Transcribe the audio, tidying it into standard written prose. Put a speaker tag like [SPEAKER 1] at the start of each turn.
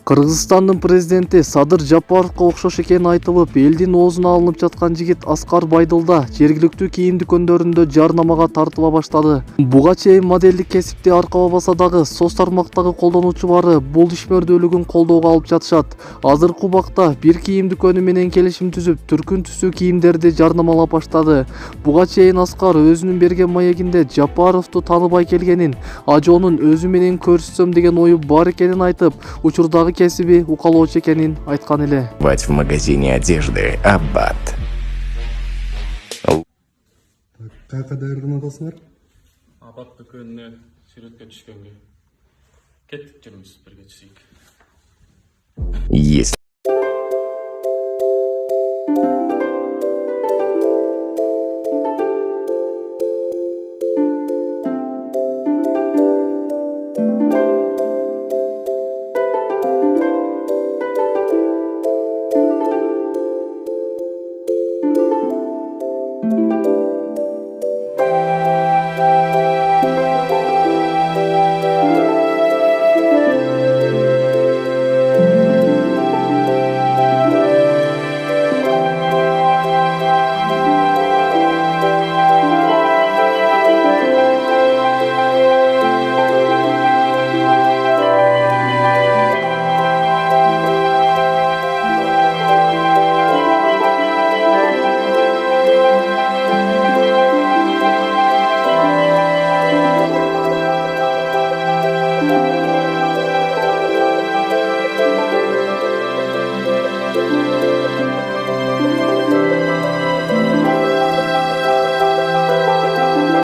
[SPEAKER 1] Кыргызстандын президенти Садыр Жапаровго окшош экени айтылып, элдин оозуна алынып жаткан жигит Аскар Байдылда жергиликтүү кийим дүкөндөрүндө жарнамага тартыла баштады. Буга чейин модельдик кесипти аркалабаса дагы соц тармактагы колдонуучулары бул ишмердүүлүгүн колдоого алып жатышат. Азыркы убакта бир кийим дүкөнү менен келишим түзүп, түркүн түсү кийимдерди жарнамалап баштады. Буга чейин Аскар өзүнүн берген маегинде Жапаровду тааныбай келгенин, ажоонун өзү менен көрүшсөм деген ою бар экенин айтып, учурдагы кесиби укалоочу экенин айткан эле.
[SPEAKER 2] В магазине одежды Аббат.
[SPEAKER 3] Каяка даярдана атасыңар?
[SPEAKER 4] Аббат дүкөнүнө сүрөткө түшкөнгө. Кеттик жүрүңүз, бирге түшөйүк.
[SPEAKER 2] Если